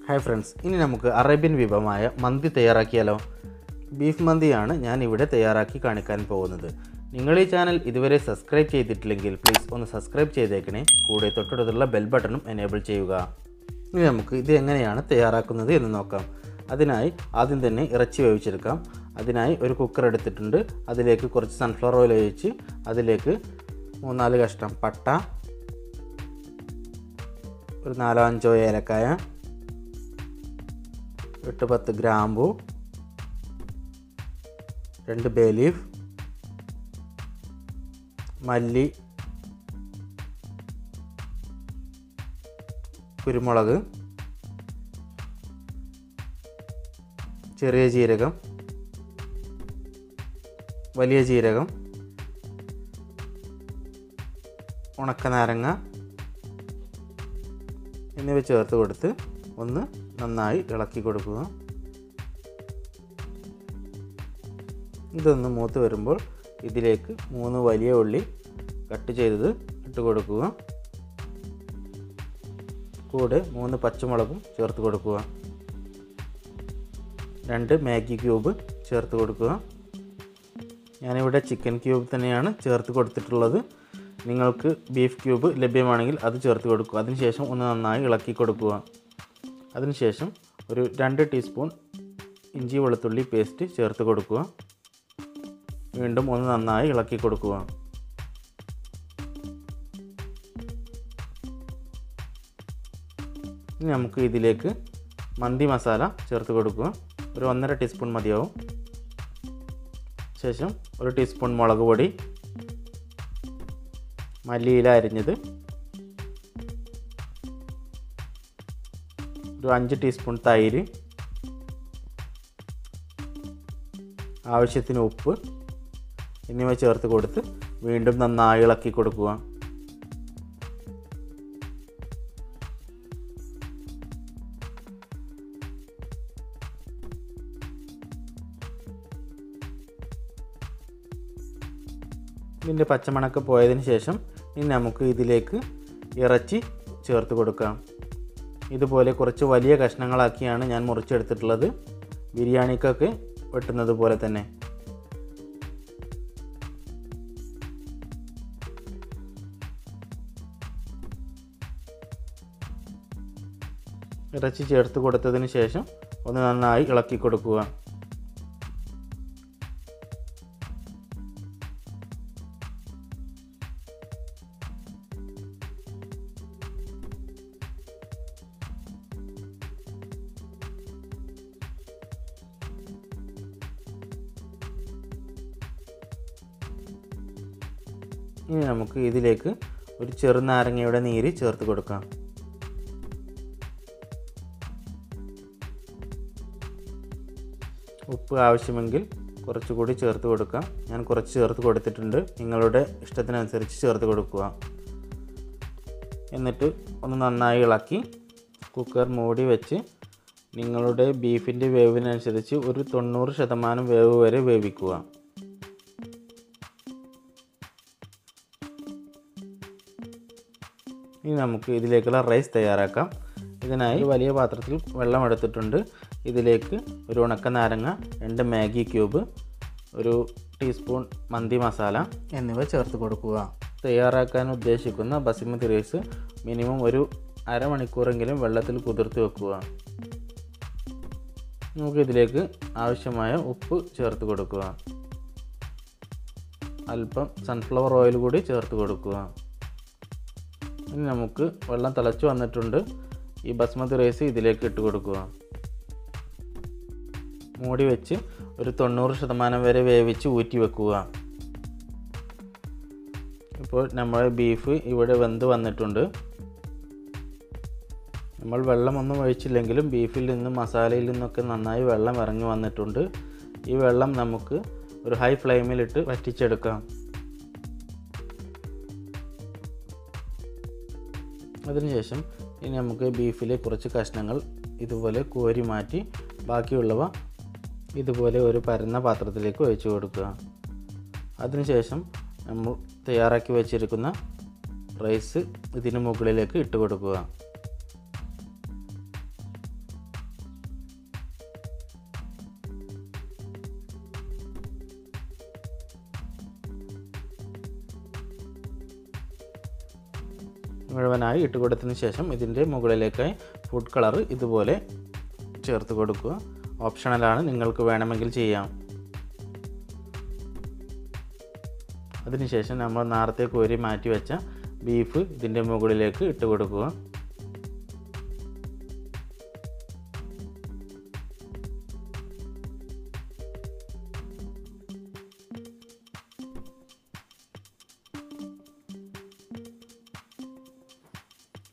Hi friends, ഇനി നമുക്ക് Arabian വിഭവമായ മന്തി തയ്യാറാക്കിയാലോ. Beef മന്തിയാണ് ഞാൻ ഇവിടെ തയ്യാറാക്കി കാണിക്കാൻ പോകുന്നത്. നിങ്ങൾ ഈ ചാനൽ ഇതുവരെ സബ്സ്ക്രൈബ് ചെയ്തിട്ടില്ലെങ്കിൽ പ്ലീസ് ഒന്ന് സബ്സ്ക്രൈബ് ചെയ്തേക്കണേ. കൂടെ തൊട്ടടുത്തുള്ള ബെൽ ബട്ടണും എനേബിൾ ചെയ്യുക. ഇനി നമുക്ക് ഇത് എങ്ങനെയാണ് തയ്യാറാക്കുന്നത് എന്ന് നോക്കാം. അതിനായി ആദ്യം തന്നെ ഇറച്ചി വേവിച്ചെടുക്കാം. അതിനായി ഒരു കുക്കർ എടുത്തിട്ടുണ്ട്. അതിലേക്ക് കുറച്ച് സൺഫ്ലവർ ഓയിൽ ഒഴിച്ച് അതിലേക്ക് 3-4 കഷ്ണം പട്ട, ഒരു 4-5 ഏലക്കായ, 8-10 ഗ്രാമ്പു, 2 ബേ ലീഫ്, മല്ലി, കുരുമുളക്, ചെറിയ ജീരകം, വലിയ ജീരകം, ഉണക്കനാരങ്ങ എന്നിവ ചേർത്ത് കൊടുത്ത് ഒന്ന് നന്നായി ഇളക്കി കൊടുക്കുക. ഇതൊന്ന് മൂത്ത് വരുമ്പോൾ ഇതിലേക്ക് 3 വലിയ ഉള്ളി കട്ട് ചെയ്തത് ഇട്ട് കൊടുക്കുക. കൂടെ 3 പച്ചമുളകും ചേർത്ത് കൊടുക്കുക. 2 മാഗി ക്യൂബ് ചേർത്ത് കൊടുക്കുക. ഞാനിവിടെ ചിക്കൻ ക്യൂബ് തന്നെയാണ് ചേർത്ത് കൊടുത്തിട്ടുള്ളത്. നിങ്ങൾക്ക് ബീഫ് ക്യൂബ് ലഭ്യമാണെങ്കിൽ അത് ചേർത്ത് കൊടുക്കുക. അതിനുശേഷം ഒന്ന് നന്നായി ഇളക്കി കൊടുക്കുക. അതിനുശേഷം ഒരു 2 ടീസ്പൂൺ ഇഞ്ചി വെളുത്തുള്ളി പേസ്റ്റ് ചേർത്ത് കൊടുക്കുക. വീണ്ടും ഒന്ന് നന്നായി ഇളക്കി കൊടുക്കുക. ഇനി നമുക്ക് ഇതിലേക്ക് മന്തി മസാല ചേർത്ത് കൊടുക്കുക. ഒരു 1.5 ടീസ്പൂൺ മതിയാവും. ശേഷം 1 ടീസ്പൂൺ മുളക് പൊടി, മല്ലിയില അരിഞ്ഞത്, ഒരു 5 ടീസ്പൂൺ തൈര്, ആവശ്യത്തിന് ഉപ്പ് എന്നിവ ചേർത്ത് കൊടുത്ത് വീണ്ടും നന്നായി ഇളക്കി കൊടുക്കുക. ഇതിൻ്റെ പച്ചമണക്ക് പോയതിന് ശേഷം ഇനി നമുക്ക് ഇതിലേക്ക് ഇറച്ചി ചേർത്ത് കൊടുക്കാം. ഇതുപോലെ കുറച്ച് വലിയ കഷ്ണങ്ങളാക്കിയാണ് ഞാൻ മുറിച്ചെടുത്തിട്ടുള്ളത്. ബിരിയാണിക്കൊക്കെ വെട്ടുന്നത് പോലെ തന്നെ. ഇറച്ചി ചേർത്ത് കൊടുത്തതിന് ശേഷം ഒന്ന് നന്നായി ഇളക്കി കൊടുക്കുക. ഇനി നമുക്ക് ഇതിലേക്ക് ഒരു ചെറുനാരങ്ങയുടെ നീര് ചേർത്ത് കൊടുക്കാം. ഉപ്പ് ആവശ്യമെങ്കിൽ കുറച്ചുകൂടി ചേർത്ത് കൊടുക്കാം. ഞാൻ കുറച്ച് ചേർത്ത് കൊടുത്തിട്ടുണ്ട്. നിങ്ങളുടെ ഇഷ്ടത്തിനനുസരിച്ച് ചേർത്ത് കൊടുക്കുക. എന്നിട്ട് ഒന്ന് നന്നായി ഇളക്കി കുക്കർ മൂടി വെച്ച് നിങ്ങളുടെ ബീഫിൻ്റെ വേവിനനുസരിച്ച് ഒരു 90% വേവ് വരെ വേവിക്കുക. ഇനി നമുക്ക് ഇതിലേക്കുള്ള റൈസ് തയ്യാറാക്കാം. ഇതിനായി വലിയ പാത്രത്തിൽ വെള്ളം എടുത്തിട്ടുണ്ട്. ഇതിലേക്ക് ഒരു ഉണക്കനാരങ്ങ, 2 മാഗി ക്യൂബ്, ഒരു ടീസ്പൂൺ മന്തി മസാല എന്നിവ ചേർത്ത് കൊടുക്കുക. തയ്യാറാക്കാൻ ഉദ്ദേശിക്കുന്ന ബസുമതി റൈസ് മിനിമം ഒരു അരമണിക്കൂറെങ്കിലും വെള്ളത്തിൽ കുതിർത്ത് വെക്കുക. നമുക്കിതിലേക്ക് ആവശ്യമായ ഉപ്പ് ചേർത്ത് കൊടുക്കുക. അല്പം സൺഫ്ലവർ ഓയിൽ കൂടി ചേർത്ത് കൊടുക്കുക. ഇനി നമുക്ക് വെള്ളം തിളച്ച് വന്നിട്ടുണ്ട്. ഈ ബസ്മതി റൈസ് ഇതിലേക്ക് ഇട്ട് കൊടുക്കുക. മൂടി വെച്ച് ഒരു 90% വരെ വേവിച്ച് ഊറ്റി വെക്കുക. ഇപ്പോൾ നമ്മുടെ ബീഫ് ഇവിടെ വെന്ത് വന്നിട്ടുണ്ട്. നമ്മൾ വെള്ളമൊന്നും ഒഴിച്ചില്ലെങ്കിലും ബീഫിൽ നിന്നും മസാലയിൽ നിന്നൊക്കെ നന്നായി വെള്ളം ഇറങ്ങി വന്നിട്ടുണ്ട്. ഈ വെള്ളം നമുക്ക് ഒരു ഹൈ ഫ്ലെയിമിലിട്ട് വറ്റിച്ചെടുക്കാം. അതിനുശേഷം ഇനി നമുക്ക് ബീഫിലെ കുറച്ച് കഷ്ണങ്ങൾ ഇതുപോലെ കോരി മാറ്റി ബാക്കിയുള്ളവ ഇതുപോലെ ഒരു പരന്ന പാത്രത്തിലേക്ക് ഒഴിച്ചു കൊടുക്കുക. അതിനുശേഷം നമ്മൾ തയ്യാറാക്കി വെച്ചിരിക്കുന്ന റൈസ് ഇതിന് മുകളിലേക്ക് ഇട്ട് കൊടുക്കുക. മുഴുവനായി ഇട്ട് കൊടുത്തതിന് ശേഷം ഇതിൻ്റെ മുകളിലേക്കായി ഫുഡ് കളർ ഇതുപോലെ ചേർത്ത് കൊടുക്കുക. ഓപ്ഷണലാണ്, നിങ്ങൾക്ക് വേണമെങ്കിൽ ചെയ്യാം. അതിനുശേഷം നമ്മൾ നേരത്തെ കോരി മാറ്റി വെച്ച ബീഫ് ഇതിൻ്റെ മുകളിലേക്ക് ഇട്ട് കൊടുക്കുക.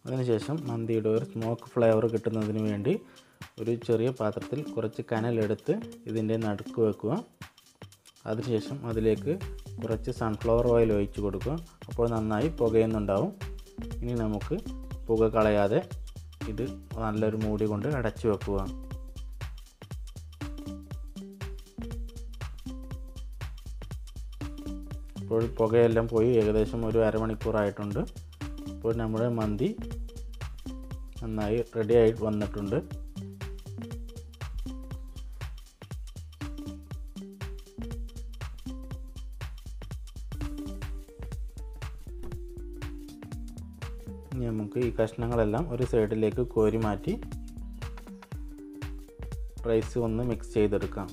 അതിനുശേഷം മന്തിയുടെ ഒരു സ്മോക്ക് ഫ്ലേവർ കിട്ടുന്നതിന് വേണ്ടി ഒരു ചെറിയ പാത്രത്തിൽ കുറച്ച് കനലെടുത്ത് ഇതിൻ്റെ നടുക്ക് വെക്കുക. അതിനുശേഷം അതിലേക്ക് കുറച്ച് സൺഫ്ലവർ ഓയിൽ ഒഴിച്ച് കൊടുക്കുക. അപ്പോൾ നന്നായി പുകയുന്നുണ്ടാവും. ഇനി നമുക്ക് പുക കളയാതെ ഇത് നല്ലൊരു മൂടി കൊണ്ട് അടച്ചു വെക്കുക. ഇപ്പോൾ പുകയെല്ലാം പോയി ഏകദേശം ഒരു അരമണിക്കൂറായിട്ടുണ്ട്. ഇപ്പോൾ നമ്മുടെ മന്തി നന്നായി റെഡി ആയി വന്നിട്ടുണ്ട്. ഇനി നമുക്ക് ഈ കഷ്ണങ്ങളെല്ലാം ഒരു സൈഡിലേക്ക് കോരി മാറ്റി റൈസ് ഒന്ന് മിക്സ് ചെയ്തെടുക്കാം.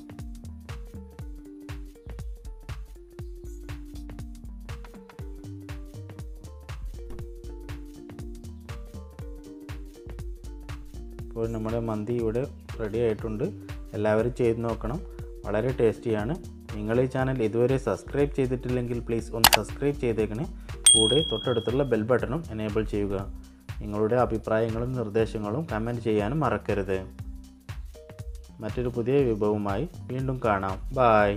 ഇപ്പോൾ നമ്മുടെ മന്തി ഇവിടെ റെഡി ആയിട്ടുണ്ട്. എല്ലാവരും ചെയ്ത് നോക്കണം, വളരെ ടേസ്റ്റിയാണ്. നിങ്ങൾ ഈ ചാനൽ ഇതുവരെ സബ്സ്ക്രൈബ് ചെയ്തിട്ടില്ലെങ്കിൽ പ്ലീസ് ഒന്ന് സബ്സ്ക്രൈബ് ചെയ്തേക്കണേ. കൂടെ തൊട്ടടുത്തുള്ള ബെൽ ബട്ടണും എനേബിൾ ചെയ്യുക. നിങ്ങളുടെ അഭിപ്രായങ്ങളും നിർദ്ദേശങ്ങളും കമൻറ്റ് ചെയ്യാനും മറക്കരുത്. മറ്റൊരു പുതിയ വിഭവവുമായി വീണ്ടും കാണാം. ബൈ.